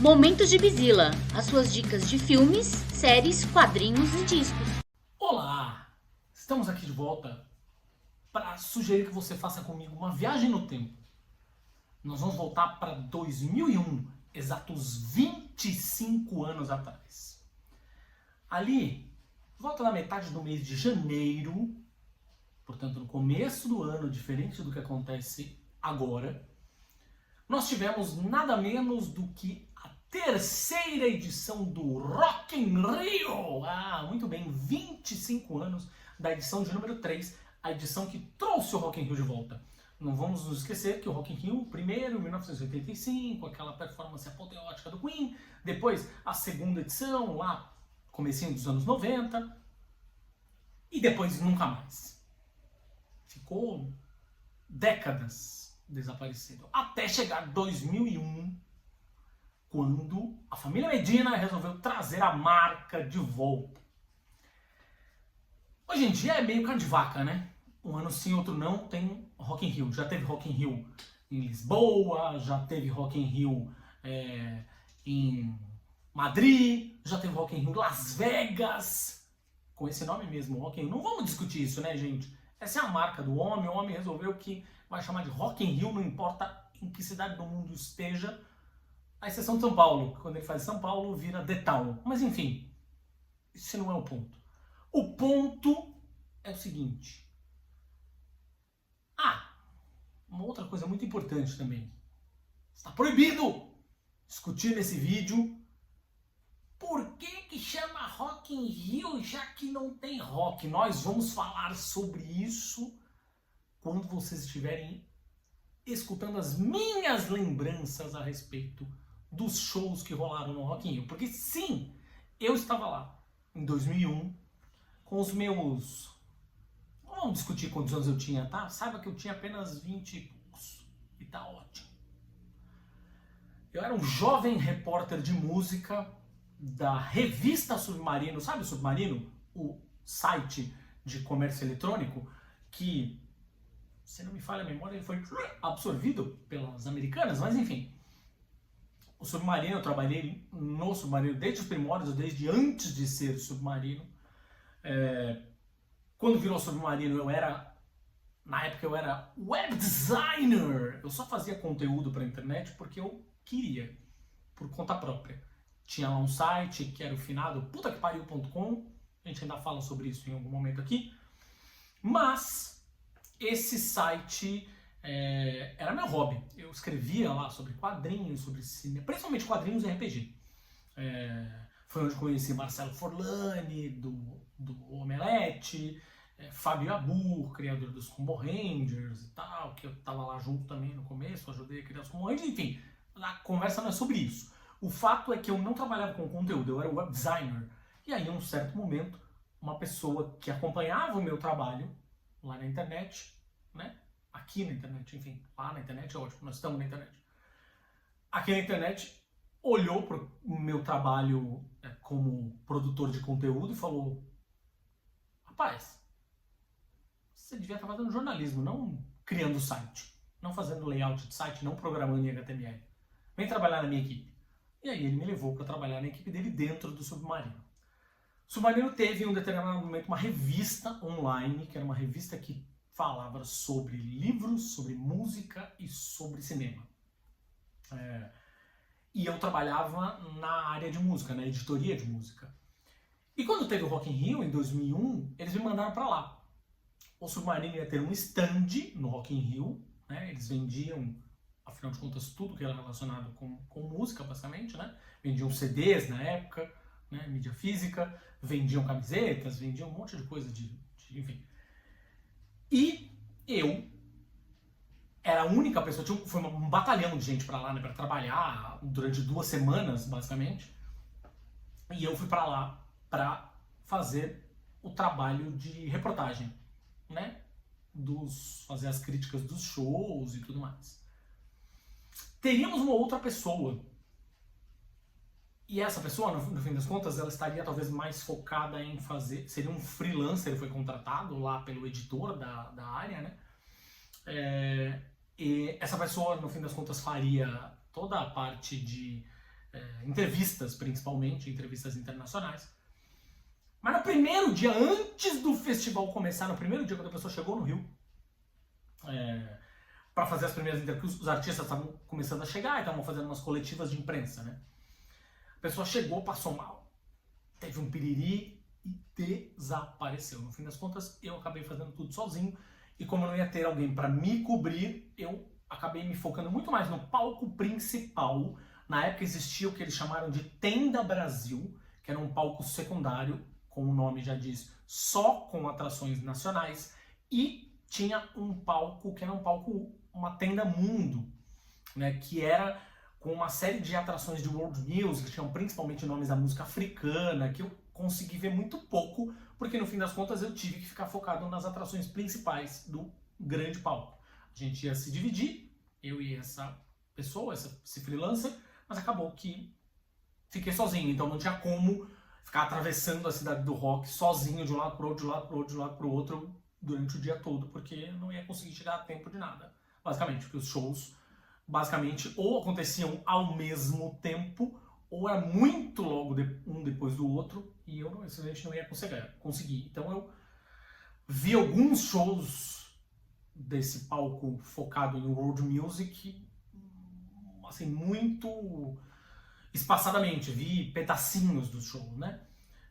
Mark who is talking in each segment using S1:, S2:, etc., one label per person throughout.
S1: Momentos de Bizila, as suas dicas de filmes, séries, quadrinhos e discos.
S2: Olá! Estamos aqui de volta para sugerir que você faça comigo uma viagem no tempo. Nós vamos voltar para 2001, exatos 25 anos atrás. Ali, volta na metade do mês de janeiro, portanto no começo do ano, diferente do que acontece agora, nós tivemos nada menos do que a terceira edição do Rock in Rio. Muito bem, 25 anos da edição de número 3, a edição que trouxe o Rock in Rio de volta. Não vamos nos esquecer que o Rock in Rio, primeiro, em 1985, aquela performance apoteótica do Queen, depois a segunda edição, lá, comecinho dos anos 90, e depois nunca mais. Ficou décadas desaparecido. Até chegar 2001, quando a família Medina resolveu trazer a marca de volta. Hoje em dia é meio carne de vaca, né? Um ano sim, outro não, tem Rock in Rio. Já teve Rock in Rio em Lisboa, já teve Rock in Rio em Madrid, já teve Rock in Rio em Las Vegas, com esse nome mesmo, Rock in Rio. Não vamos discutir isso, né, gente? Essa é a marca do homem, o homem resolveu que vai chamar de Rock in Rio, não importa em que cidade do mundo esteja, a exceção de São Paulo, que quando ele faz São Paulo vira The Town. Mas enfim, esse não é o ponto. O ponto é o seguinte. Uma outra coisa muito importante também. Está proibido discutir nesse vídeo por que chama Rock in Rio já que não tem rock. Nós vamos falar sobre isso quando vocês estiverem escutando as minhas lembranças a respeito dos shows que rolaram no Rock in Rio. Porque sim, eu estava lá em 2001 com os meus... Não vamos discutir quantos anos eu tinha, tá? Saiba que eu tinha apenas 20 e poucos. E tá ótimo. Eu era um jovem repórter de música da revista Submarino. Sabe o Submarino? O site de comércio eletrônico que, se não me falha a memória, ele foi absorvido pelas americanas, mas enfim. O Submarino, eu trabalhei no Submarino desde os primórdios, desde antes de ser Submarino. Quando virou Submarino, na época eu era web designer. Eu só fazia conteúdo para a internet porque eu queria, por conta própria. Tinha lá um site que era o finado putaquepariu.com. A gente ainda fala sobre isso em algum momento aqui. Mas esse site era meu hobby. Eu escrevia lá sobre quadrinhos, sobre cinema, principalmente quadrinhos e RPG. Foi onde conheci Marcelo Forlani, do Omelete, Fábio Abur, criador dos Combo Rangers e tal, que eu tava lá junto também no começo, ajudei a criar os Combo Rangers, enfim, a conversa não é sobre isso. O fato é que eu não trabalhava com conteúdo, eu era web designer. E aí, em um certo momento, uma pessoa que acompanhava o meu trabalho lá na internet, né? Aqui na internet, enfim, lá na internet é ótimo, nós estamos na internet. Aqui na internet, olhou para o meu trabalho como produtor de conteúdo e falou: rapaz, você devia estar fazendo jornalismo, não criando site, não fazendo layout de site, não programando em HTML. Vem trabalhar na minha equipe. E aí ele me levou para trabalhar na equipe dele dentro do Submarino. O Submarino teve em um determinado momento uma revista online, que era uma revista que falava sobre livros, sobre música e sobre cinema. E eu trabalhava na área de música, na editoria de música. E quando teve o Rock in Rio, em 2001, eles me mandaram para lá. O Submarino ia ter um stand no Rock in Rio, né? Eles vendiam, afinal de contas, tudo que era relacionado com música, basicamente, né? Vendiam CDs na época, né? Mídia física, vendiam camisetas, vendiam um monte de coisa enfim. E eu era a única pessoa, foi um batalhão de gente pra lá, né, pra trabalhar durante 2 semanas, basicamente. E eu fui pra lá pra fazer o trabalho de reportagem, né? Fazer as críticas dos shows e tudo mais. Teríamos uma outra pessoa. E essa pessoa, no fim das contas, ela estaria talvez mais focada em fazer... Seria um freelancer, foi contratado lá pelo editor da área, né? E essa pessoa, no fim das contas, faria toda a parte de entrevistas principalmente, entrevistas internacionais. Mas no primeiro dia, antes do festival começar, no primeiro dia quando a pessoa chegou no Rio, para fazer as primeiras interviews, os artistas estavam começando a chegar e estavam fazendo umas coletivas de imprensa, né? A pessoa chegou, passou mal, teve um piriri e desapareceu. No fim das contas, eu acabei fazendo tudo sozinho e como eu não ia ter alguém para me cobrir, eu acabei me focando muito mais no palco principal. Na época existia o que eles chamaram de Tenda Brasil, que era um palco secundário, como o nome já diz, só com atrações nacionais, e tinha um palco que era uma tenda mundo, né, que era com uma série de atrações de world music, que tinham principalmente nomes da música africana, que eu consegui ver muito pouco, porque no fim das contas eu tive que ficar focado nas atrações principais do grande palco. A gente ia se dividir, eu e essa pessoa, esse freelancer, mas acabou que fiquei sozinho, então não tinha como ficar atravessando a cidade do rock sozinho, de um lado pro outro, de um lado pro outro, de um lado pro outro, durante o dia todo, porque não ia conseguir chegar a tempo de nada. Basicamente, porque os shows, basicamente, ou aconteciam ao mesmo tempo, ou era muito logo um depois do outro, e eu simplesmente não ia conseguir. Então eu vi alguns shows desse palco focado em world music, assim, muito espaçadamente, vi pedacinhos do show, né?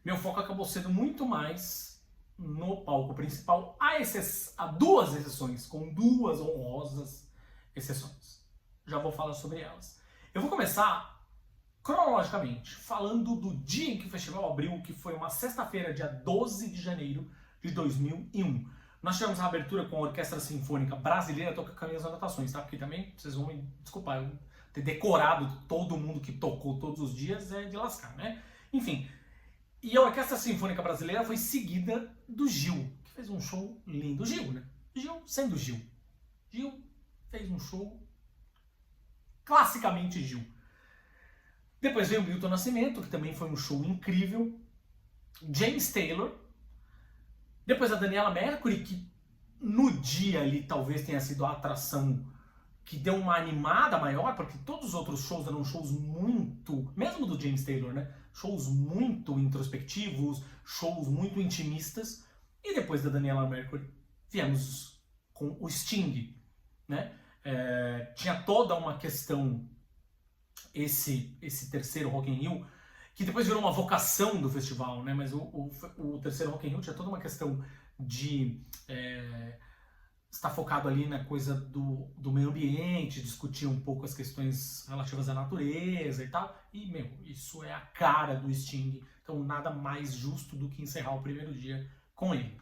S2: Meu foco acabou sendo muito mais no palco principal, há duas exceções, com duas honrosas exceções. Já vou falar sobre elas. Eu vou começar cronologicamente, falando do dia em que o festival abriu, que foi uma sexta-feira, dia 12 de janeiro de 2001. Nós tivemos a abertura com a Orquestra Sinfônica Brasileira, tô com as minhas anotações, tá? Porque também, vocês vão me desculpar, eu ter decorado todo mundo que tocou todos os dias é de lascar, né? Enfim, e a Orquestra Sinfônica Brasileira foi seguida do Gil, que fez um show lindo. Gil, né? Gil sendo Gil. Gil fez um show classicamente Gil. Depois veio o Milton Nascimento, que também foi um show incrível. James Taylor. Depois a Daniela Mercury, que no dia ali talvez tenha sido a atração que deu uma animada maior, porque todos os outros shows eram shows muito, mesmo do James Taylor, né? Shows muito introspectivos, shows muito intimistas. E depois da Daniela Mercury, viemos com o Sting, né? Tinha toda uma questão, esse terceiro Rock in Rio, que depois virou uma vocação do festival, né? Mas o terceiro Rock in Rio tinha toda uma questão de estar focado ali na coisa do meio ambiente, discutir um pouco as questões relativas à natureza e tal. E, isso é a cara do Sting. Então, nada mais justo do que encerrar o primeiro dia com ele.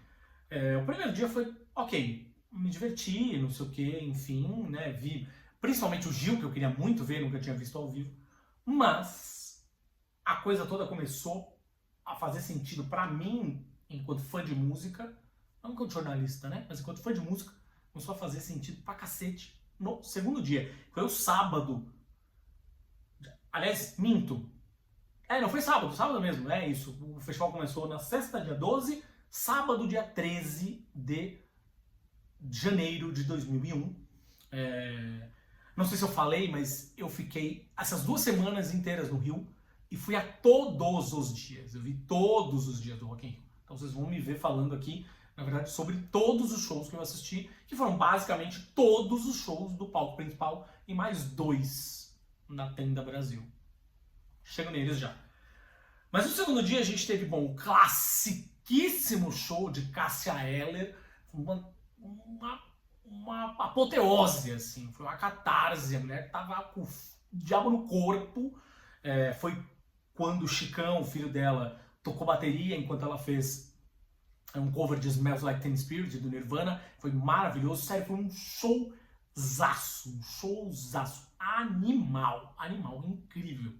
S2: O primeiro dia foi ok, me diverti, não sei o que, enfim, né? Vi principalmente o Gil, que eu queria muito ver, nunca tinha visto ao vivo. Mas a coisa toda começou a fazer sentido pra mim, enquanto fã de música, não enquanto jornalista, né? Mas enquanto fã de música, começou a fazer sentido pra cacete no segundo dia. Foi o sábado. Aliás, minto. Não foi sábado mesmo, é isso. O festival começou na sexta, dia 12, sábado, dia 13 de janeiro de 2001. Não sei se eu falei, mas eu fiquei essas 2 semanas inteiras no Rio e fui a todos os dias. Eu vi todos os dias do Rock in Rio. Então vocês vão me ver falando aqui, na verdade, sobre todos os shows que eu assisti, que foram basicamente todos os shows do palco principal e mais 2 na Tenda Brasil. Chego neles já. Mas no segundo dia a gente teve, o classiquíssimo show de Cássia Eller, uma apoteose, assim, foi uma catarse, a mulher tava com o diabo no corpo. Foi quando o Chicão, o filho dela, tocou bateria enquanto ela fez um cover de Smells Like Teen Spirit do Nirvana. Foi maravilhoso, sério, foi um showzaço, animal, incrível.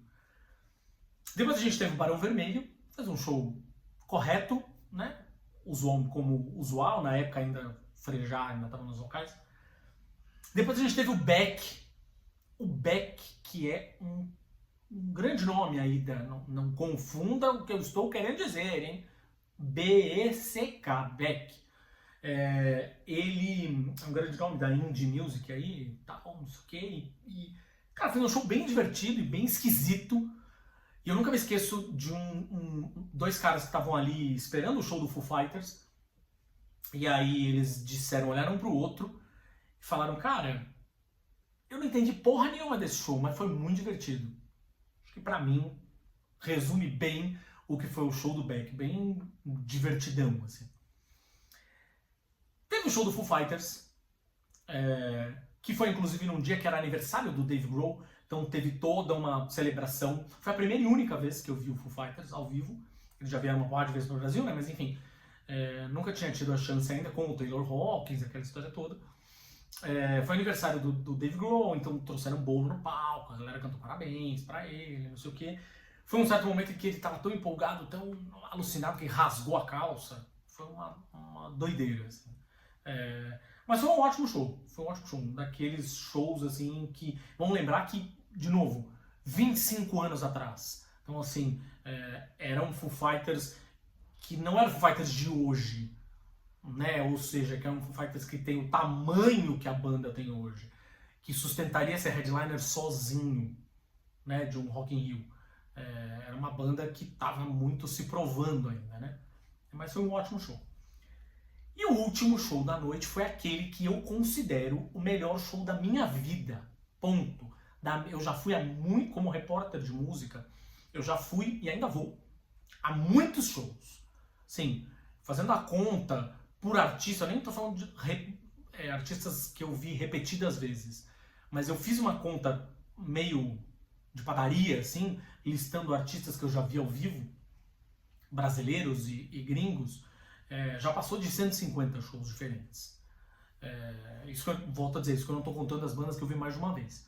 S2: Depois a gente teve o Barão Vermelho, fez um show correto, né? Usou como usual, na época ainda Frejá ainda estava nos vocais. Depois a gente teve o Beck, que é um grande nome aí, não confunda o que eu estou querendo dizer, hein? B-E-C-K, Beck. Ele é um grande nome da indie music aí, tal, não sei o que, e Cara, foi um show bem divertido e bem esquisito. E eu nunca me esqueço de dois caras que estavam ali esperando o show do Foo Fighters. E aí eles disseram, olharam um pro outro e falaram, cara, eu não entendi porra nenhuma desse show, mas foi muito divertido. Acho que pra mim resume bem o que foi o show do Beck, bem divertidão, assim. Teve o show do Foo Fighters, que foi inclusive num dia que era aniversário do Dave Grohl, então teve toda uma celebração. Foi a primeira e única vez que eu vi o Foo Fighters ao vivo. Eles já vieram uma par de vezes no Brasil, né? Mas enfim, nunca tinha tido a chance ainda com o Taylor Hawkins, aquela história toda. Foi aniversário do Dave Grohl, então trouxeram um bolo no palco, a galera cantou parabéns pra ele, não sei o quê. Foi um certo momento em que ele tava tão empolgado, tão alucinado, que rasgou a calça. Foi uma doideira, assim. Mas foi um ótimo show. Foi um ótimo show. Um daqueles shows, assim, que... Vamos lembrar que, de novo, 25 anos atrás. Então, assim, era um Foo Fighters que não era o Foo Fighters de hoje, né? Ou seja, que é um Foo Fighters que tem o tamanho que a banda tem hoje, que sustentaria ser headliner sozinho, né? De um Rock in Rio. Era uma banda que estava muito se provando ainda, né? Mas foi um ótimo show. E o último show da noite foi aquele que eu considero o melhor show da minha vida. Ponto. Eu já fui como repórter de música, eu já fui e ainda vou a muitos shows. Sim, fazendo a conta por artista, eu nem estou falando de artistas que eu vi repetidas vezes, mas eu fiz uma conta meio de padaria, assim, listando artistas que eu já vi ao vivo, brasileiros e gringos. Já passou de 150 shows diferentes. Isso que eu volto a dizer, isso que eu não estou contando as bandas que eu vi mais de uma vez.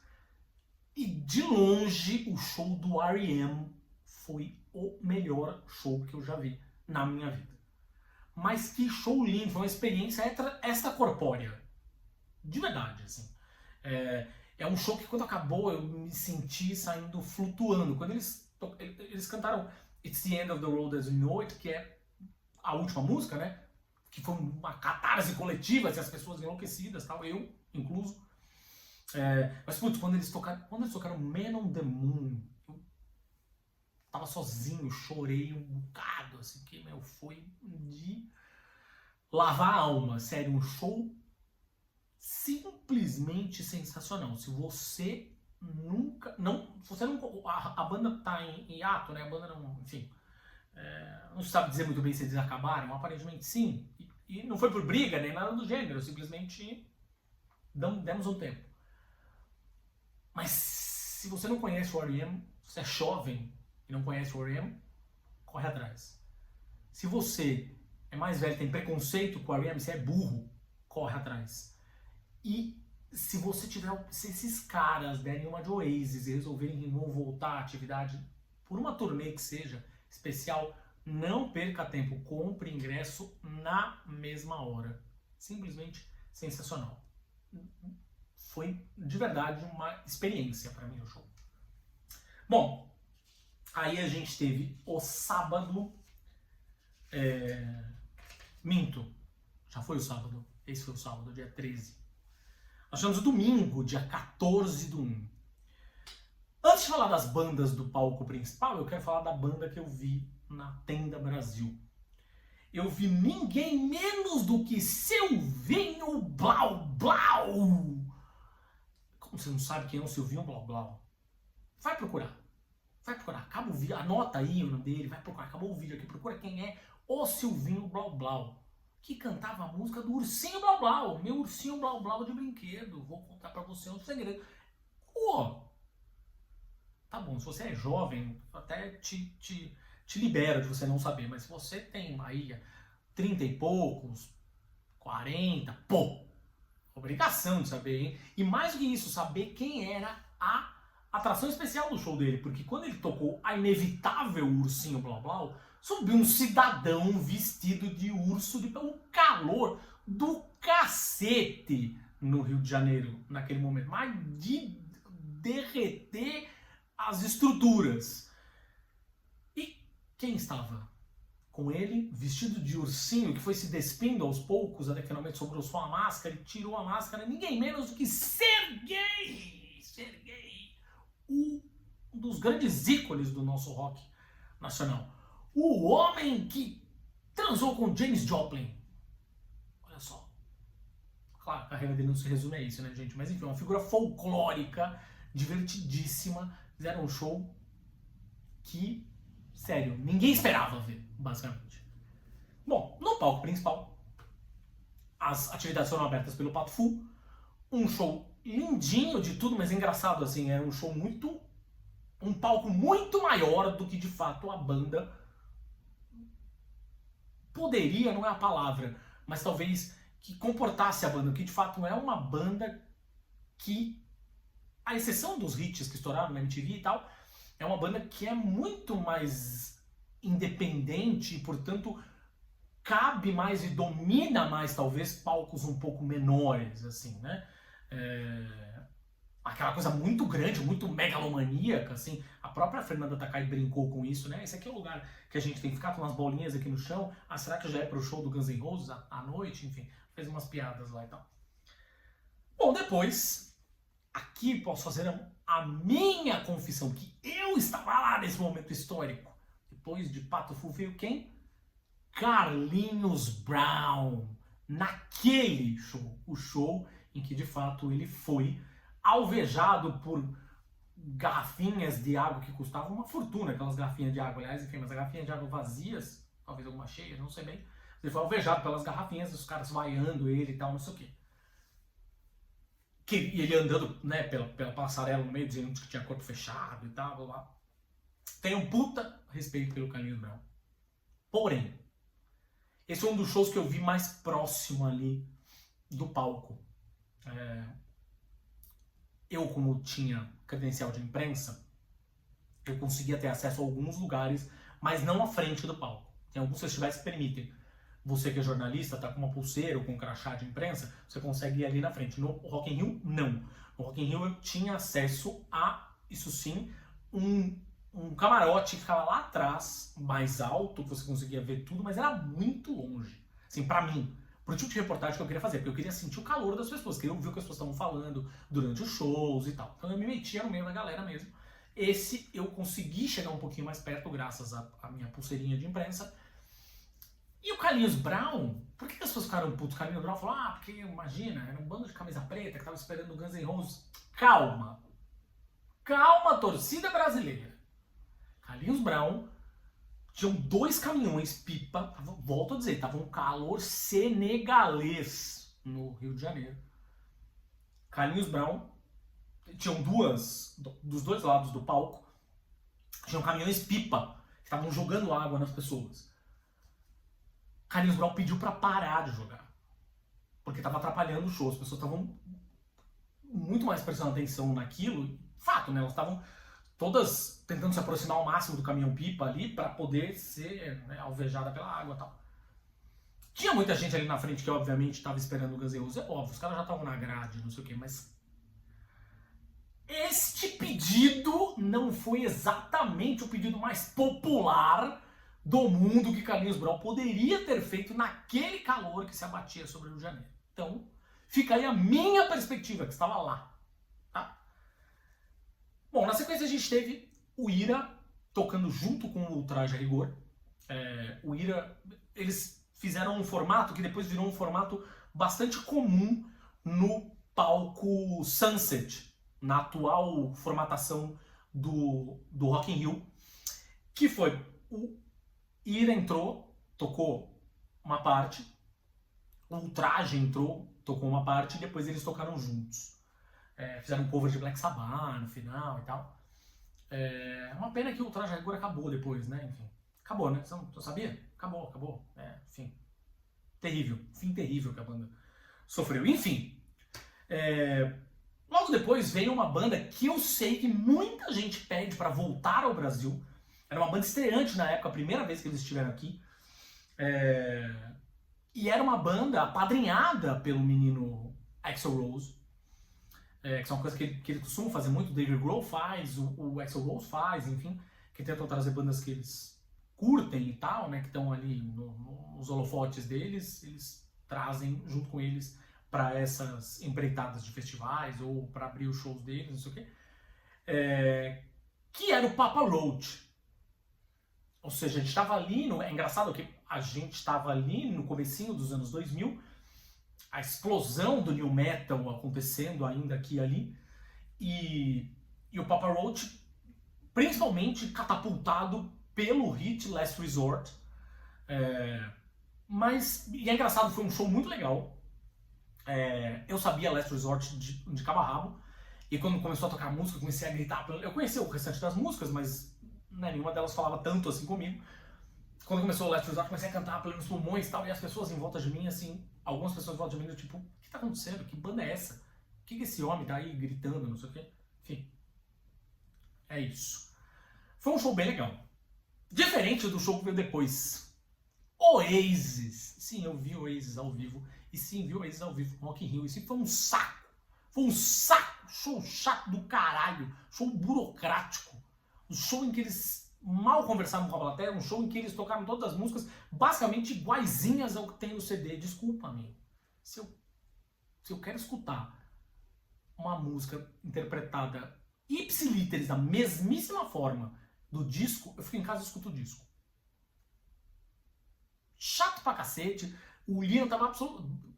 S2: E de longe, o show do R.E.M. foi o melhor show que eu já vi na minha vida. Mas que show lindo, foi uma experiência extracorpórea. De verdade, assim. É um show que quando acabou eu me senti saindo flutuando. Quando eles cantaram It's the End of the Road as We Know It, que é a última música, né? Que foi uma catarse coletiva, assim, as pessoas enlouquecidas, tal, eu incluso. Mas putz, quando eles tocaram Man on the Moon, eu tava sozinho, chorei um bocado, assim, que foi de lavar a alma, sério, um show simplesmente sensacional. Se você nunca, a banda tá em hiato, né? A banda não, enfim, não se sabe dizer muito bem se eles acabaram, aparentemente sim. E não foi por briga nem nada do gênero, simplesmente demos um tempo. Mas se você não conhece o R.E.M., se você é jovem e não conhece o R.E.M., corre atrás. Se você é mais velho e tem preconceito com o R.E.M., se é burro, corre atrás. E se esses caras derem uma de Oasis e resolverem que vão voltar à atividade por uma turnê que seja especial, não perca tempo, compre ingresso na mesma hora. Simplesmente sensacional. Foi de verdade uma experiência para mim o show. Bom, aí a gente teve o sábado. Minto, já foi o sábado. Esse foi o sábado, dia 13. Nós tivemos o domingo, dia 14/1. Antes de falar das bandas do palco principal, eu quero falar da banda que eu vi na Tenda Brasil. Eu vi ninguém menos do que Silvinho Blau Blau. Como você não sabe quem é o Silvinho Blau Blau? Vai procurar. Acaba o vídeo, anota aí o nome dele, vai procurar. Acabou o vídeo aqui, procura quem é o Silvinho Blau Blau, que cantava a música do Ursinho Blau Blau, meu ursinho Blau Blau de brinquedo. Vou contar pra você um segredo. Tá bom, se você é jovem, até te libero de você não saber, mas se você tem aí 30 e poucos, 40, obrigação de saber, hein? E mais do que isso, saber quem era a atração especial do show dele, porque quando ele tocou a inevitável Ursinho Blau Blau, subiu um cidadão vestido de urso, um calor do cacete no Rio de Janeiro, naquele momento, mas de derreter as estruturas. E quem estava com ele, vestido de ursinho, que foi se despindo aos poucos, até que finalmente sobrou só a máscara, ele tirou a máscara, ninguém menos do que Serguei um dos grandes ícones do nosso rock nacional. O homem que transou com Janis Joplin. Olha só. Claro, a carreira dele não se resume a isso, né, gente? Mas enfim, uma figura folclórica, divertidíssima. Fizeram um show que, sério, ninguém esperava ver, basicamente. Bom, no palco principal, as atividades foram abertas pelo Pato Fu. Um show lindinho de tudo, mas engraçado, assim, era um show muito... um palco muito maior do que, de fato, a banda poderia, não é a palavra, mas talvez que comportasse a banda, que de fato é uma banda que, à exceção dos hits que estouraram na MTV e tal, é uma banda que é muito mais independente e, portanto, cabe mais e domina mais, talvez, palcos um pouco menores, assim, né? Aquela coisa muito grande, muito megalomaníaca, assim. A própria Fernanda Takai brincou com isso, né? Esse aqui é o lugar que a gente tem que ficar com umas bolinhas aqui no chão. Ah, será que já é pro show do Guns N' Roses à noite? Enfim, fez umas piadas lá e tal. Bom, depois, aqui posso fazer a minha confissão, que eu estava lá nesse momento histórico. Depois de Pato Fu veio quem? Carlinhos Brown. Naquele show. O show em que, de fato, ele foi alvejado por garrafinhas de água que custavam uma fortuna, aquelas garrafinhas de água, aliás, enfim, mas as garrafinhas de água vazias, talvez algumas cheias, não sei bem. Ele foi alvejado pelas garrafinhas, os caras vaiando ele e tal, não sei o quê. E ele andando, né, pela passarela no meio, dizendo que tinha corpo fechado e tal, blá, blá. Tem um puta respeito pelo Carlinhos Brown. Porém, esse é um dos shows que eu vi mais próximo ali do palco. Eu, como tinha credencial de imprensa, eu conseguia ter acesso a alguns lugares, mas não à frente do palco. Tem alguns festivais que permitem. Você que é jornalista, tá com uma pulseira ou com um crachá de imprensa, você consegue ir ali na frente. No Rock in Rio, não. No Rock in Rio eu tinha acesso a, isso sim, um camarote que ficava lá atrás, mais alto, que você conseguia ver tudo, mas era muito longe. Assim, pra mim, pro tipo de reportagem que eu queria fazer, porque eu queria sentir o calor das pessoas, queria ouvir o que as pessoas estavam falando durante os shows e tal. Então eu me metia no meio da galera mesmo. Esse eu consegui chegar um pouquinho mais perto, graças à minha pulseirinha de imprensa. E o Carlinhos Brown, por que as pessoas ficaram putos? O Carlinhos Brown falou, porque imagina, era um bando de camisa preta que tava esperando o Guns N' Roses. Calma. Calma, torcida brasileira. Carlinhos Brown, tinham 2 caminhões pipa, volto a dizer, tava um calor senegalês no Rio de Janeiro. Carlinhos Brown, tinham dos 2 lados do palco, tinham caminhões pipa, que estavam jogando água nas pessoas. Carlinhos Brown pediu pra parar de jogar, porque tava atrapalhando o show, as pessoas estavam muito mais prestando atenção naquilo, fato, né, elas estavam todas tentando se aproximar ao máximo do caminhão-pipa ali para poder ser, né, alvejada pela água e tal. Tinha muita gente ali na frente que, obviamente, estava esperando o Guns N' Roses. É óbvio, os caras já estavam na grade, não sei o quê, mas... este pedido não foi exatamente o pedido mais popular do mundo que Carlinhos Brown poderia ter feito naquele calor que se abatia sobre o Rio de Janeiro. Então, fica aí a minha perspectiva, que estava lá. Bom, na sequência a gente teve o Ira tocando junto com o Traje a Rigor. O Ira, eles fizeram um formato que depois virou um formato bastante comum no palco Sunset, na atual formatação do Rock in Rio, que foi o Ira entrou, tocou uma parte, o Traje entrou, tocou uma parte e depois eles tocaram juntos. Fizeram um cover de Black Sabbath no final e tal. Uma pena que o Traje a Rigor acabou depois, né? Enfim, acabou, né? Você sabia? Acabou. Enfim, terrível. Fim terrível que a banda sofreu. Enfim, logo depois veio uma banda que eu sei que muita gente pede pra voltar ao Brasil. Era uma banda estreante na época, a primeira vez que eles estiveram aqui. E era uma banda apadrinhada pelo menino Axl Rose. Que é uma coisa que ele costuma fazer muito, o Dave Grohl faz, o Axl Rose faz, enfim, que tentam trazer bandas que eles curtem e tal, né, que estão ali nos holofotes deles, eles trazem junto com eles para essas empreitadas de festivais ou para abrir os shows deles, não sei o quê. que era o Papa Roach. Ou seja, a gente estava ali, é engraçado que a gente estava ali no comecinho dos anos 2000, a explosão do new metal acontecendo ainda aqui e ali, e o Papa Roach principalmente catapultado pelo hit Last Resort. E é engraçado, foi um show muito legal. Eu sabia Last Resort de cabo a rabo, e quando começou a tocar a música, eu comecei a gritar. Eu conhecia o restante das músicas, mas nenhuma delas falava tanto assim comigo. Quando começou o Last Resort, eu comecei a cantar plenos pulmões e tal, e as pessoas em volta de mim, assim, algumas pessoas em volta de mim, eu tipo, o que tá acontecendo? Que banda é essa? O que esse homem tá aí gritando, não sei o quê? Enfim, é isso. Foi um show bem legal. Diferente do show que veio depois. Oasis. Sim, eu vi Oasis ao vivo. E sim, vi Oasis ao vivo no Rock in Rio. E sim, foi um saco. Foi um saco. Show chato do caralho. Show burocrático. Um show em que eles mal conversavam com a plateia. Um show em que eles tocaram todas as músicas basicamente iguaizinhas ao que tem no CD. Desculpa, amigo. Se eu quero escutar uma música interpretada ipsiliteris, da mesmíssima forma do disco, eu fico em casa e escuto o disco. Chato pra cacete, o Liam tava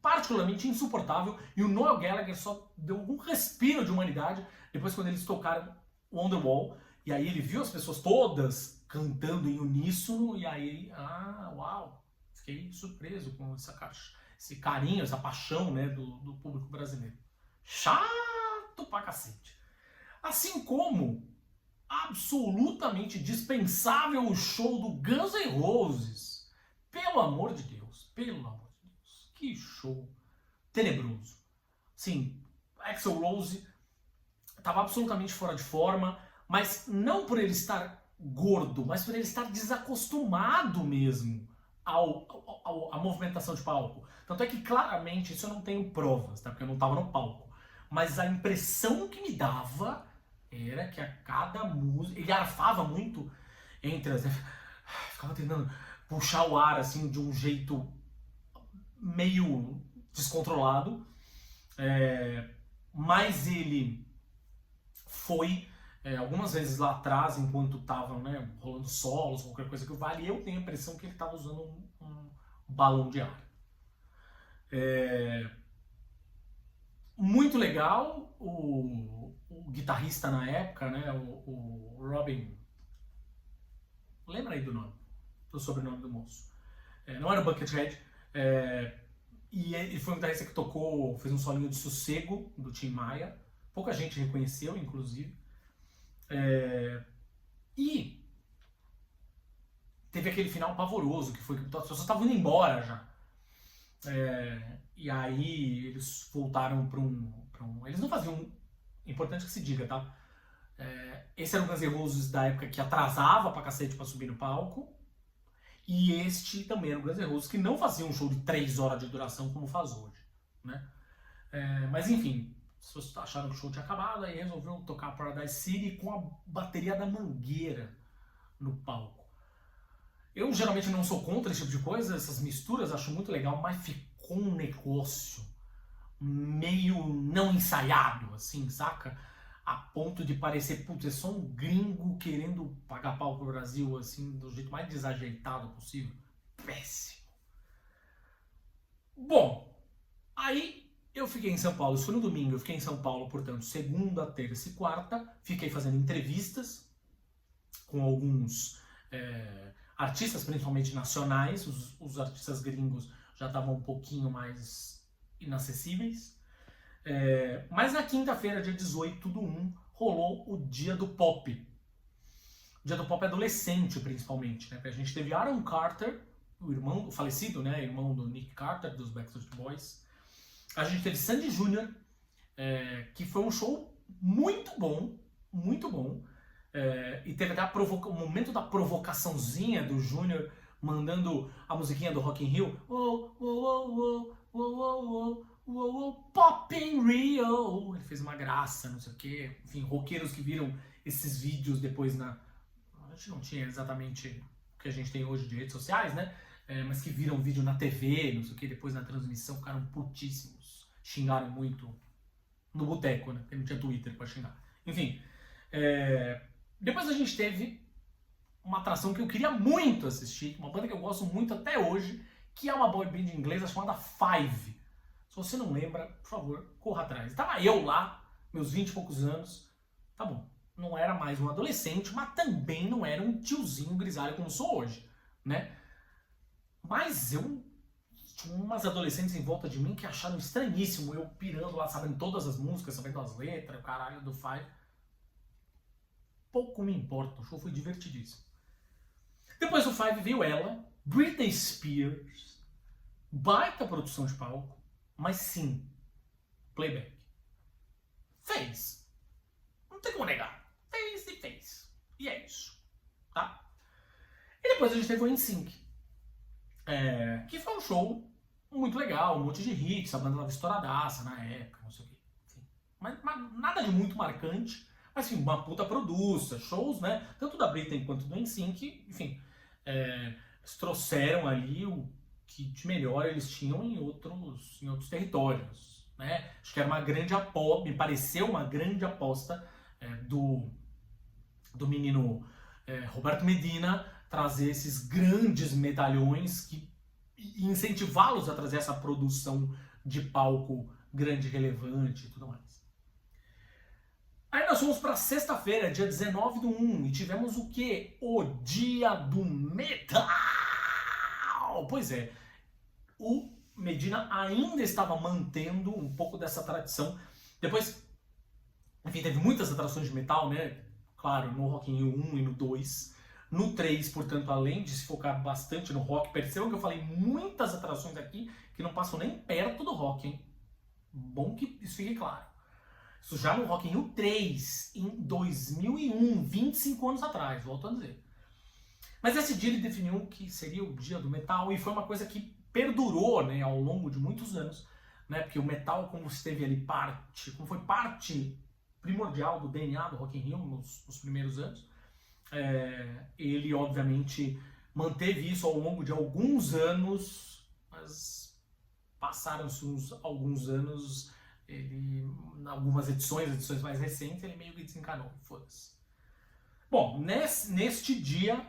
S2: particularmente insuportável, e o Noel Gallagher só deu algum respiro de humanidade depois quando eles tocaram On The Wall, e aí ele viu as pessoas todas cantando em uníssono, e aí, uau, fiquei surpreso com esse carinho, essa paixão, né, do público brasileiro. Chato pra cacete. Assim como absolutamente dispensável o show do Guns N' Roses. Pelo amor de Deus, que show tenebroso. Sim, Axl Rose estava absolutamente fora de forma, mas não por ele estar gordo, mas por ele estar desacostumado mesmo à movimentação de palco. Tanto é que claramente, isso eu não tenho provas, tá? Porque eu não estava no palco, mas a impressão que me dava era que a cada música... Ele arfava muito entre as... Ficava tentando puxar o ar, assim, de um jeito meio descontrolado. Mas ele foi, algumas vezes lá atrás, enquanto estavam, né, rolando solos, qualquer coisa que vale, eu tenho a impressão que ele estava usando um balão de ar. Muito legal, o guitarrista na época, né, o Robin, lembra aí do sobrenome do moço, não era o Buckethead, e ele foi um guitarrista que fez um solinho de sossego do Tim Maia, pouca gente reconheceu, inclusive, e teve aquele final pavoroso, que foi que as pessoas estavam indo embora já. E aí eles voltaram para um... Eles não faziam... Importante que se diga, tá? Esse era o Guns N' Roses da época que atrasava pra cacete pra subir no palco. E este também era o Guns N' Roses que não fazia um show de 3 horas de duração como faz hoje, né? Mas enfim, as pessoas acharam que o show tinha acabado, aí resolveu tocar Paradise City com a bateria da Mangueira no palco. Eu geralmente não sou contra esse tipo de coisa, essas misturas acho muito legal, mas ficou um negócio meio não ensaiado, assim, saca? A ponto de parecer, putz, é só um gringo querendo pagar pau pro Brasil, assim, do jeito mais desajeitado possível. Péssimo. Bom, aí eu fiquei em São Paulo, isso foi no domingo, eu fiquei em São Paulo, portanto, segunda, terça e quarta, fiquei fazendo entrevistas com alguns artistas, principalmente nacionais, os artistas gringos já estavam um pouquinho mais inacessíveis. Mas na quinta-feira, dia 18/1, rolou o Dia do Pop. O Dia do Pop adolescente, principalmente, né? A gente teve Aaron Carter, o falecido, né? Irmão do Nick Carter, dos Backstreet Boys. A gente teve Sandy Jr., que foi um show muito bom, muito bom. E teve até o momento da provocaçãozinha do Júnior, mandando a musiquinha do Rock in Rio. Pop in Rio. Ele fez uma graça, não sei o quê. Enfim, roqueiros que viram esses vídeos depois A gente não tinha exatamente o que a gente tem hoje de redes sociais, né? Mas que viram o vídeo na TV, não sei o quê, depois na transmissão, ficaram putíssimos. Xingaram muito no boteco, né? Porque não tinha Twitter pra xingar. Enfim, Depois a gente teve uma atração que eu queria muito assistir, uma banda que eu gosto muito até hoje, que é uma boy band inglesa chamada Five. Se você não lembra, por favor, corra atrás. Tava eu lá, meus 20 e poucos anos, tá bom, não era mais um adolescente, mas também não era um tiozinho grisalho como sou hoje, né? Mas eu tinha umas adolescentes em volta de mim que acharam estranhíssimo eu pirando lá, sabendo todas as músicas, sabendo as letras, o caralho do Five. Pouco me importa, o show foi divertidíssimo. Depois do Five veio ela, Britney Spears, baita produção de palco, mas sim, playback. Fez. Não tem como negar. Fez e fez. E é isso. Tá? E depois a gente teve o NSYNC, que foi um show muito legal, um monte de hits, a banda tava estouradaça na época, não sei o quê. Enfim, mas nada de muito marcante, mas enfim, uma puta produça, shows, né? Tanto da Britney quanto do NSYNC, enfim, eles trouxeram ali o que de melhor eles tinham em outros territórios, né? Acho que era uma grande aposta, me pareceu uma grande aposta do menino Roberto Medina trazer esses grandes medalhões e incentivá-los a trazer essa produção de palco grande, relevante e tudo mais. Aí nós fomos para sexta-feira, dia 19/1, e tivemos o quê? O Dia do Metal! Pois é, o Medina ainda estava mantendo um pouco dessa tradição. Depois, enfim, teve muitas atrações de metal, né? Claro, no Rock in Rio 1 e no 2. No 3, portanto, além de se focar bastante no rock, percebam que eu falei muitas atrações aqui que não passam nem perto do rock, hein? Bom que isso fique claro. Isso já no Rock in Rio 3, em 2001, 25 anos atrás, volto a dizer. Mas esse dia ele definiu que seria o Dia do Metal e foi uma coisa que perdurou, né, ao longo de muitos anos, né, porque o metal, como esteve ali como foi parte primordial do DNA do Rock in Rio nos primeiros anos, ele obviamente manteve isso ao longo de alguns anos, mas passaram-se alguns anos, ele, em algumas edições mais recentes, ele meio que desencanou, foda-se. Bom, neste dia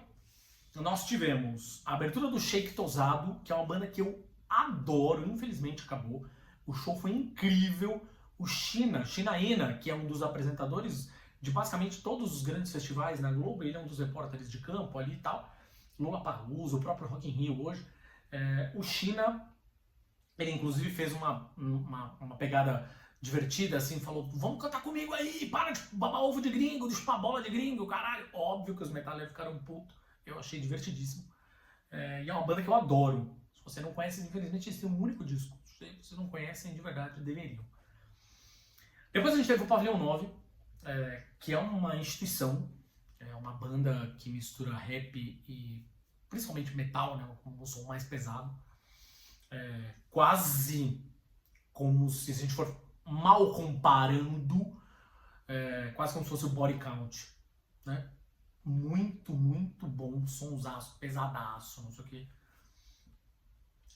S2: nós tivemos a abertura do Shake Tosado, que é uma banda que eu adoro, infelizmente acabou. O show foi incrível. O Chinaína, que é um dos apresentadores de basicamente todos os grandes festivais na Globo, ele é um dos repórteres de campo ali e tal. Lollapalooza, o próprio Rock in Rio hoje. O China, ele inclusive fez uma pegada divertida, assim, falou, vamos cantar comigo aí, para de babar ovo de gringo, de chupar bola de gringo, caralho. Óbvio que os metaleiros ficaram putos. Eu achei divertidíssimo. E é uma banda que eu adoro. Se você não conhece, infelizmente, esse é um único disco. Se vocês não conhecem, de verdade, deveriam. Depois a gente teve o Pavilhão 9, que é uma instituição, é uma banda que mistura rap e principalmente metal, né, um som mais pesado. Quase como se a gente for mal comparando, quase como se fosse o Body Count, né? Muito, muito bom, sonsaço, pesadaço, não sei o que.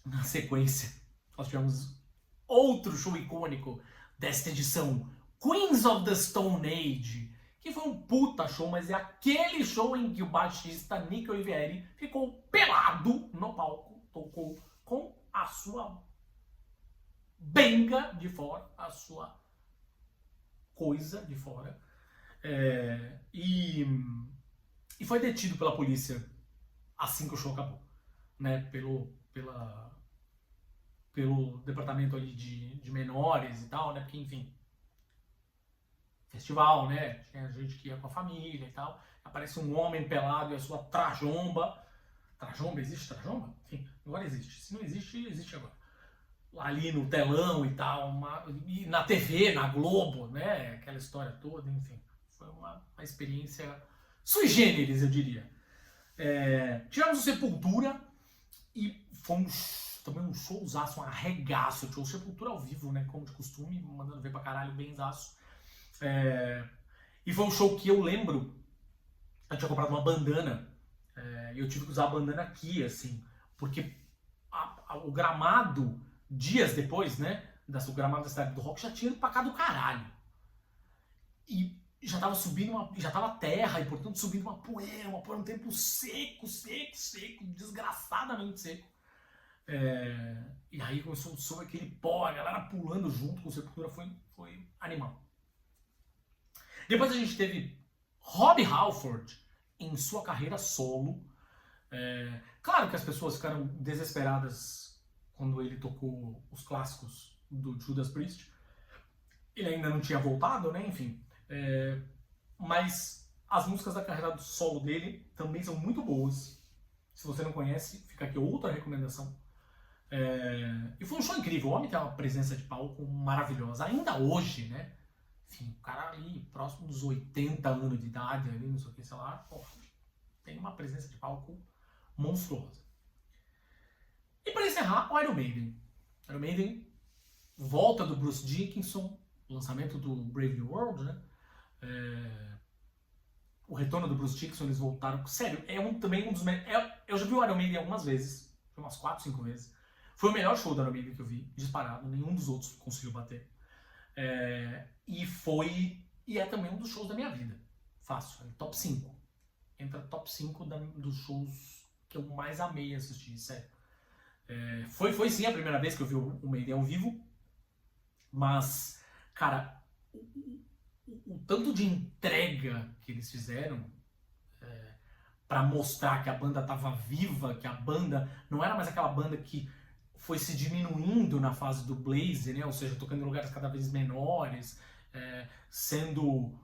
S2: Na sequência, nós tivemos outro show icônico desta edição, Queens of the Stone Age, que foi um puta show, mas é aquele show em que o baixista Nick Oliveri ficou pelado no palco, tocou com a sua benga de fora, a sua coisa de fora, e foi detido pela polícia assim que o show acabou, né? Pelo departamento ali de menores e tal, né? Porque, enfim, festival, né? Tinha gente que ia com a família e tal. Aparece um homem pelado e a sua trajomba. Trajomba? Existe trajomba? Enfim, agora existe. Se não existe, existe agora. Ali no telão e tal, e na TV, na Globo, né? Aquela história toda, enfim. Foi uma experiência sui generis, eu diria. Tivemos o Sepultura e foi também um showzaço, um arregaço. O Sepultura ao vivo, né? Como de costume, mandando ver pra caralho, benzaço. E foi um show que eu lembro, eu tinha comprado uma bandana, e eu tive que usar a bandana aqui, assim, porque o gramado, dias depois, né? O gramado da cidade do rock já tinha ido pra cá do caralho. E já tava subindo já tava terra e, portanto, subindo uma poeira, um tempo seco, desgraçadamente seco. E aí começou sobre aquele pó, a galera pulando junto com o Sepultura, foi animal. Depois a gente teve Rob Halford em sua carreira solo. Claro que as pessoas ficaram desesperadas quando ele tocou os clássicos do Judas Priest. Ele ainda não tinha voltado, né? Enfim. Mas as músicas da carreira solo dele também são muito boas. Se você não conhece, fica aqui outra recomendação. E foi um show incrível. O homem tem uma presença de palco maravilhosa. Ainda hoje, né? Enfim, o cara ali próximo dos 80 anos de idade, ali, não sei o que, sei lá, porra, tem uma presença de palco monstruosa. E para encerrar, o Iron Maiden. Iron Maiden, volta do Bruce Dickinson, lançamento do Brave New World, né? O retorno do Bruce Dickinson, eles voltaram. Sério, também um dos melhores. Eu já vi o Iron Maiden algumas vezes, umas 4, 5 vezes. Foi o melhor show do Iron Maiden que eu vi, disparado. Nenhum dos outros conseguiu bater. E é também um dos shows da minha vida. Fácil, top 5. Entra top 5 dos shows que eu mais amei assistir, sério. Foi sim a primeira vez que eu vi o Maiden ao vivo. Mas, cara, o tanto de entrega que eles fizeram pra mostrar que a banda tava viva, que a banda não era mais aquela banda que foi se diminuindo na fase do Blaze, né? Ou seja, tocando em lugares cada vez menores, sendo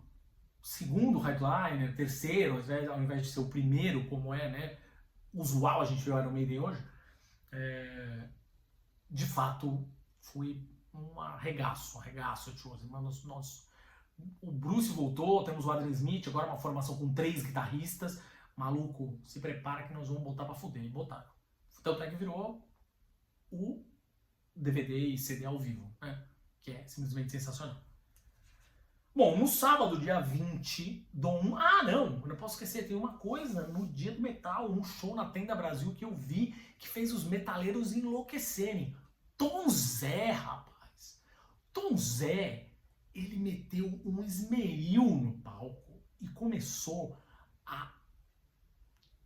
S2: segundo headliner, terceiro, ao invés de ser o primeiro, como é, né? Usual a gente vê o Iron Maiden hoje. De fato, foi um arregaço de shows. O Bruce voltou, temos o Adrian Smith, agora uma formação com 3 guitarristas. Maluco, se prepara que nós vamos botar pra fuder. E botaram. Tanto é que virou o DVD e CD ao vivo, né? Que é simplesmente sensacional. Bom, no sábado, dia 20 do 1... Ah, não! Eu não posso esquecer, tem uma coisa no Dia do Metal, um show na Tenda Brasil que eu vi que fez os metaleiros enlouquecerem. Tom Zé, rapaz! Tom Zé, ele meteu um esmeril no palco e começou a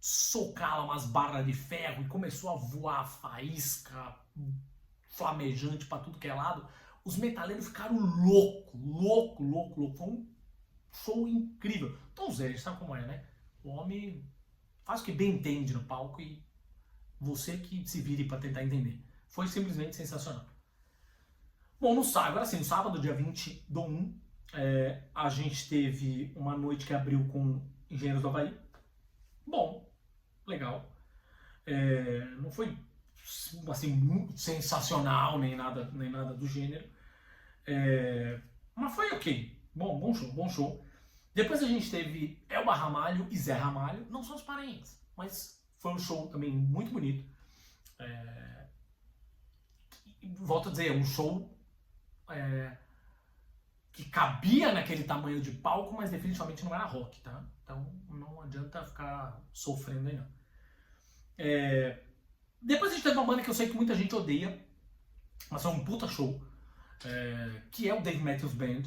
S2: socar lá umas barras de ferro e começou a voar faísca flamejante pra tudo que é lado. Os metaleiros ficaram louco. Foi um show incrível. Tom Zé, sabe como é, né? O homem faz o que bem entende no palco e você que se vire pra tentar entender. Foi simplesmente sensacional. Bom, no sábado, dia 20 do 1, a gente teve uma noite que abriu com Engenheiros do Havaí. Bom, legal. Não foi assim muito sensacional nem nada do gênero, mas foi ok. Bom show. Depois a gente teve Elba Ramalho e Zé Ramalho, não são os parentes, mas foi um show também muito bonito. Volto a dizer, um show que cabia naquele tamanho de palco, mas definitivamente não era rock, tá? Então não adianta ficar sofrendo aí não. Depois a gente teve uma banda que eu sei que muita gente odeia, mas é um puta show, que é o Dave Matthews Band.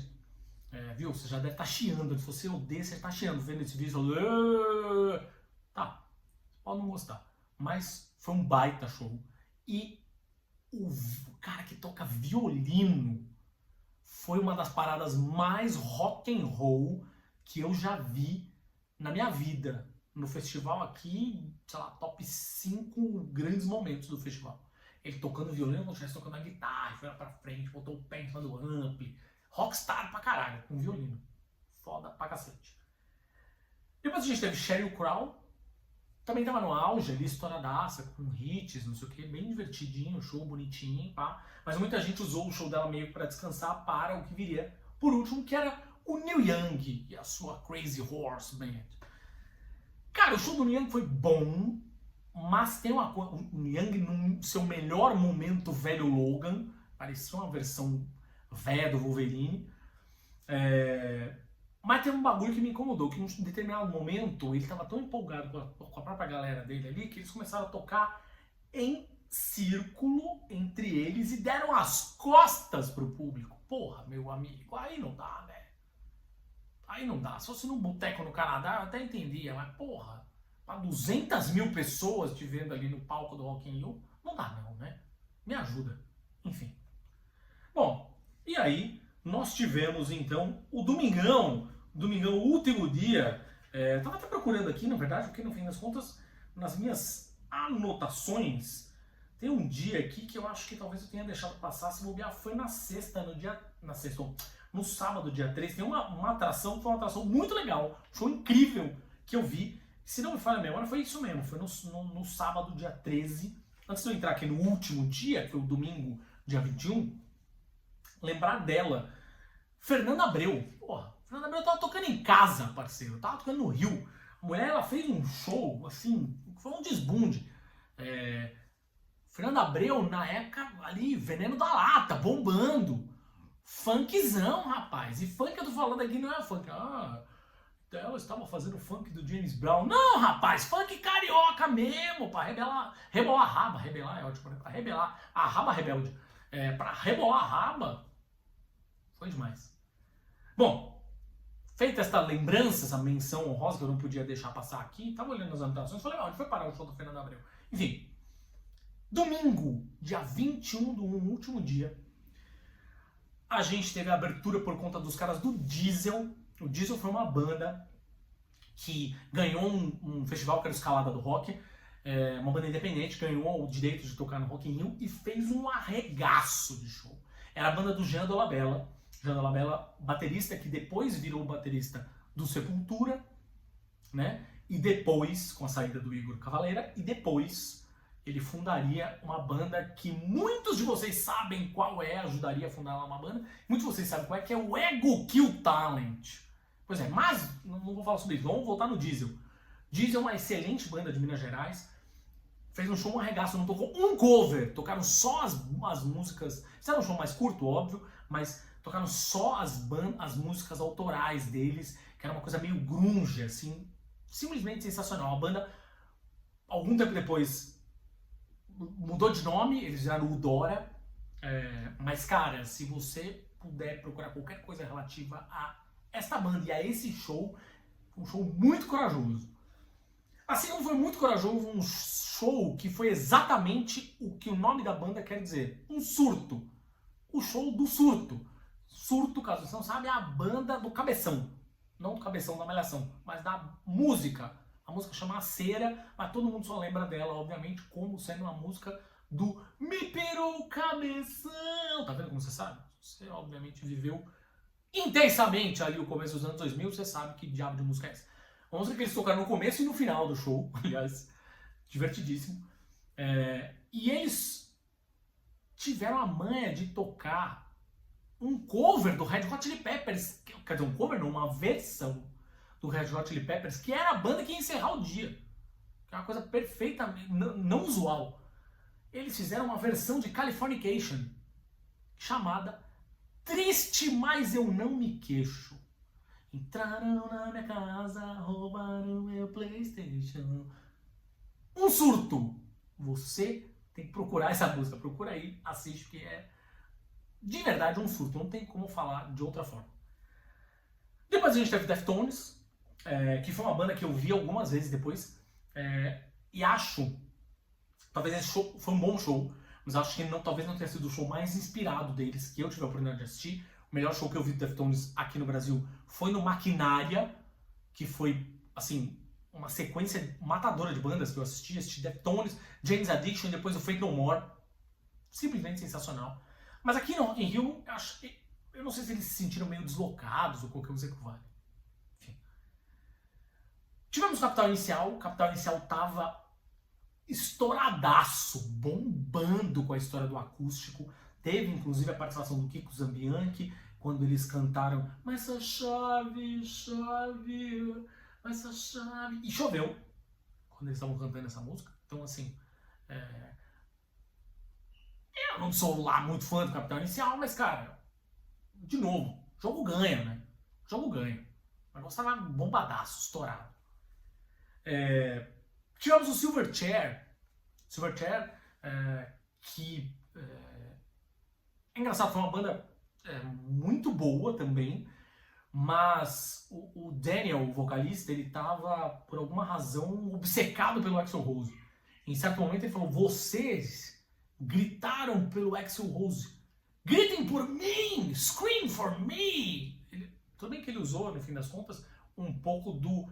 S2: Viu? Você já deve estar chiando. Se você odeia, você está chiando vendo esse vídeo. Tá, pode não gostar, mas foi um baita show. E o cara que toca violino foi uma das paradas mais rock and roll que eu já vi na minha vida. No festival aqui, sei lá, top 5 grandes momentos do festival. Ele tocando violino, como se estivesse tocando a guitarra, foi lá pra frente, botou o pé em cima do amp. Rockstar pra caralho, com violino. Foda pra cacete. Depois a gente teve Sheryl Crow. Também tava no auge ali, estouradaça, com hits, não sei o que, bem divertidinho, show bonitinho, pá. Mas muita gente usou o show dela meio pra descansar para o que viria por último, que era o Neil Young e a sua Crazy Horse Band. Cara, o show do Neil Young foi bom, mas tem uma coisa, o Neil Young no seu melhor momento velho Logan, parecia uma versão velha do Wolverine. Mas tem um bagulho que me incomodou, que em um determinado momento ele estava tão empolgado com a própria galera dele ali, que eles começaram a tocar em círculo entre eles e deram as costas pro público. Porra, meu amigo, aí não dá, né? Aí não dá. Só se num boteco no Canadá eu até entendia, mas porra, pra 200 mil pessoas te vendo ali no palco do Rock in Rio, não dá não, né? Me ajuda. Enfim. Bom, e aí nós tivemos então o Domingão, o último dia. Tava até procurando aqui, na verdade, porque no fim das contas, nas minhas anotações, tem um dia aqui que eu acho que talvez eu tenha deixado passar, se bobear, foi na sexta, no sábado, dia 3, tem uma atração, que foi uma atração muito legal, show incrível que eu vi. Se não me falha a memória, foi isso mesmo, foi no sábado, dia 13. Antes de eu entrar aqui no último dia, que foi o domingo, dia 21, lembrar dela. Fernanda Abreu. Porra, Fernanda Abreu tava tocando em casa, parceiro. Tava tocando no Rio. A mulher, ela fez um show, assim, foi um desbunde. Fernanda Abreu, na época, ali, Veneno da Lata, bombando. Funkzão, rapaz. E funk que eu tô falando aqui não é funk. Ela estava fazendo funk do James Brown. Não, rapaz, funk carioca mesmo, pra rebolar a raba. Rebelar é ótimo, né? Pra rebelar a raba rebelde. Pra rebolar a raba, foi demais. Bom, feita esta lembrança, essa menção honrosa que eu não podia deixar passar aqui, tava olhando as anotações, falei, onde foi parar o show do Fernando Abreu? Enfim, domingo, dia 21 do último dia, a gente teve a abertura por conta dos caras do Diesel. O Diesel foi uma banda que ganhou um festival que era o Escalada do Rock, uma banda independente, ganhou o direito de tocar no Rock in Rio e fez um arregaço de show. Era a banda do Jean Dolabella, baterista que depois virou baterista do Sepultura, né? E depois, com a saída do Igor Cavaleira, e depois ele fundaria uma banda que muitos de vocês sabem qual é, ajudaria a fundar lá uma banda, muitos de vocês sabem qual é, que é o Ego Kill Talent. Pois é, mas não vou falar sobre isso, vamos voltar no Diesel. Diesel é uma excelente banda de Minas Gerais, fez um show, um arregaço, não tocou um cover, tocaram só as músicas, isso era um show mais curto, óbvio, mas tocaram só as músicas autorais deles, que era uma coisa meio grunge, assim, simplesmente sensacional. A banda, algum tempo depois, mudou de nome, eles viraram o Dora, mas cara, se você puder procurar qualquer coisa relativa a esta banda e a esse show, foi um show muito corajoso. Assim como foi muito corajoso um show que foi exatamente o que o nome da banda quer dizer, um surto. O show do surto. Surto, caso você não sabe, é a banda do Cabeção. Não do Cabeção da Malhação, mas da música. A música chama A Cera, mas todo mundo só lembra dela, obviamente, como sendo uma música do Me Pirou Cabeção. Tá vendo como você sabe? Você, obviamente, viveu intensamente ali o começo dos anos 2000, você sabe que diabo de música é essa. Uma música que eles tocaram no começo e no final do show, aliás, divertidíssimo. E eles tiveram a manha de tocar um cover do Red Hot Chili Peppers, quer dizer, um cover não, uma versão do Red Hot Chili Peppers, que era a banda que ia encerrar o dia. Que é uma coisa perfeitamente, não usual. Eles fizeram uma versão de Californication, chamada Triste, Mas Eu Não Me Queixo. Entraram na minha casa, roubaram meu PlayStation. Um surto. Você tem que procurar essa música. Procura aí, assiste, que é de verdade um surto. Não tem como falar de outra forma. Depois a gente teve Deftones, que foi uma banda que eu vi algumas vezes depois. E acho, talvez esse show foi um bom show, mas acho que talvez não tenha sido o show mais inspirado deles, que eu tive a oportunidade de assistir. O melhor show que eu vi do Deftones aqui no Brasil foi no Maquinária, que foi, assim, uma sequência matadora de bandas que eu assisti Deftones, Jane's Addiction e depois o Faith No More. Simplesmente sensacional. Mas aqui no Rock in Rio, eu não sei se eles se sentiram meio deslocados ou qualquer coisa que vale. Enfim. Tivemos o Capital Inicial. O Capital Inicial tava estouradaço, bombando com a história do acústico. Teve, inclusive, a participação do Kiko Zambianchi, quando eles cantaram Mas só chove, chove, mas só chove. E choveu, quando eles estavam cantando essa música. Então, assim, eu não sou lá muito fã do Capital Inicial, mas, cara, de novo, jogo ganha, né? Jogo ganha. O negócio tava bombadaço, estourado. Tivemos o Silverchair. Silverchair, que é engraçado, foi uma banda muito boa também, Mas o Daniel, o vocalista, ele tava, por alguma razão, obcecado pelo Axl Rose. Em certo momento ele falou, vocês gritaram pelo Axl Rose. Gritem por mim! Scream for me! Tudo bem que ele usou, no fim das contas, um pouco do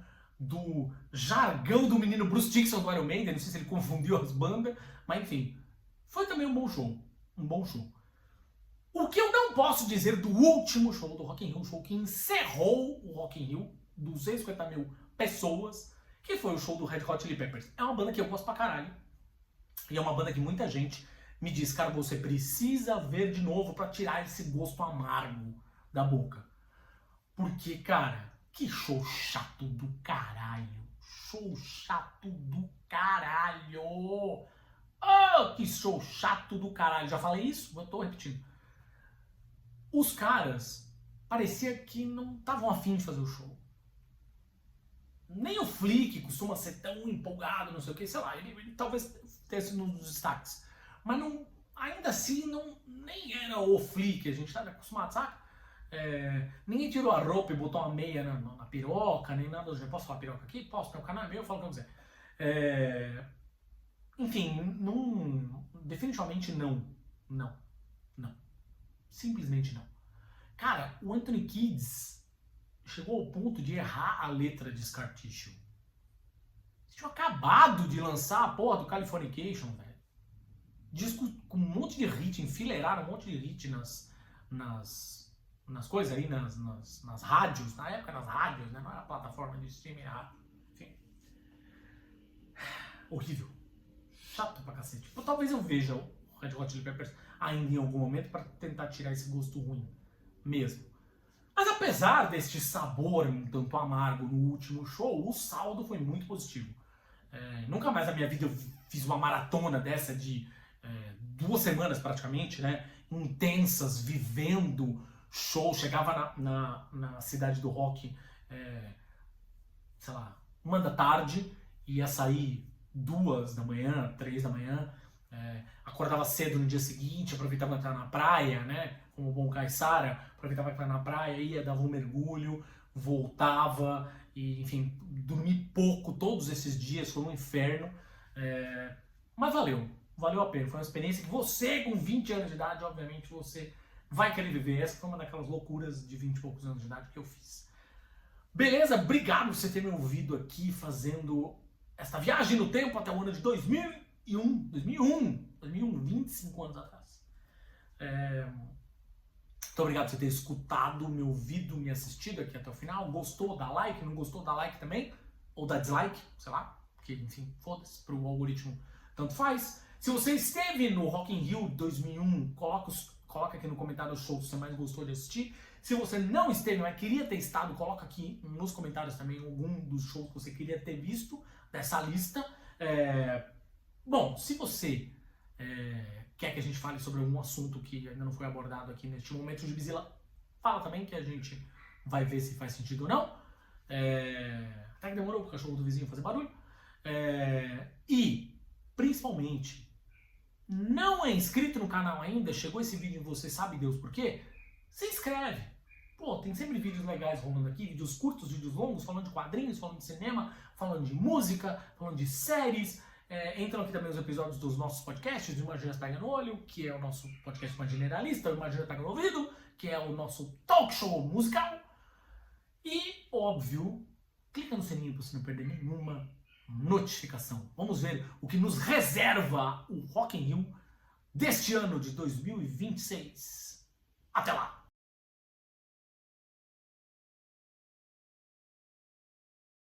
S2: jargão do menino Bruce Dickinson do Iron Maiden. Não sei se ele confundiu as bandas, mas enfim. Foi também um bom show. Um bom show. O que eu não posso dizer do último show do Rock in Rio, o show que encerrou o Rock in Rio, 250 mil pessoas, que foi o show do Red Hot Chili Peppers. É uma banda que eu gosto pra caralho. E é uma banda que muita gente me diz, cara, você precisa ver de novo pra tirar esse gosto amargo da boca. Porque, cara, que show chato do caralho. Show chato do caralho. Oh, que show chato do caralho. Já falei isso? Eu tô repetindo. Os caras parecia que não estavam afim de fazer o show. Nem o Flea, que costuma ser tão empolgado, não sei o que, sei lá, ele talvez tenha sido um dos destaques. Mas não, ainda assim, nem era o Flea que a gente tá acostumado, saca? Ninguém tirou a roupa e botou uma meia na piroca, nem nada. Eu posso falar piroca aqui? Posso, meu canal é meu, eu falo o que eu quiser. Enfim, definitivamente não. Simplesmente não. Cara, o Anthony Kiedis chegou ao ponto de errar a letra de Scar Tissue. Eles tinham acabado de lançar a porra do Californication, velho. Disco com um monte de hit, enfileiraram um monte de hit nas coisas aí, nas rádios. Na época, nas rádios, né? Não era plataforma de streaming, era rádio. Enfim. Horrível. Chato pra cacete. Talvez eu veja o Red Hot Chili Peppers ainda em algum momento para tentar tirar esse gosto ruim mesmo. Mas apesar deste sabor um tanto amargo no último show, o saldo foi muito positivo. Nunca mais na minha vida eu fiz uma maratona dessa de 2 semanas praticamente, né? Intensas, vivendo show. Chegava na cidade do rock, sei lá, 1 da tarde, ia sair 2 da manhã, 3 da manhã, acordava cedo no dia seguinte, aproveitava para entrar na praia, né? Como bom caiçara, aproveitava para entrar na praia, ia, dava um mergulho, voltava, e enfim, dormi pouco todos esses dias, foi um inferno, mas valeu a pena. Foi uma experiência que você, com 20 anos de idade, obviamente você vai querer viver. Essa foi uma daquelas loucuras de 20 e poucos anos de idade que eu fiz. Beleza? Obrigado por você ter me ouvido aqui fazendo esta viagem no tempo até o ano de 2001, 25 anos atrás. Muito obrigado por você ter escutado, me ouvido, me assistido aqui até o final. Gostou, dá like, não gostou, dá like também. Ou dá dislike, sei lá. Porque, enfim, foda-se, pro algoritmo tanto faz. Se você esteve no Rock in Rio 2001, coloca aqui no comentário os shows que você mais gostou de assistir. Se você não esteve, mas queria ter estado, coloca aqui nos comentários também algum dos shows que você queria ter visto dessa lista. Bom, se você quer que a gente fale sobre algum assunto que ainda não foi abordado aqui neste momento, o Gibzilla fala também, que a gente vai ver se faz sentido ou não. Até que demorou pro cachorro do vizinho fazer barulho. E, principalmente, não é inscrito no canal ainda, chegou esse vídeo e você sabe Deus por quê? Se inscreve. Pô, tem sempre vídeos legais rolando aqui, vídeos curtos, vídeos longos, falando de quadrinhos, falando de cinema, falando de música, falando de séries. Entram aqui também os episódios dos nossos podcasts, do Imagina Pega no Olho, que é o nosso podcast mais generalista, o Imagina Pega no Ouvido, que é o nosso talk show musical. E, óbvio, clica no sininho para você não perder nenhuma notificação. Vamos ver o que nos reserva o Rock in Rio deste ano de 2026. Até lá!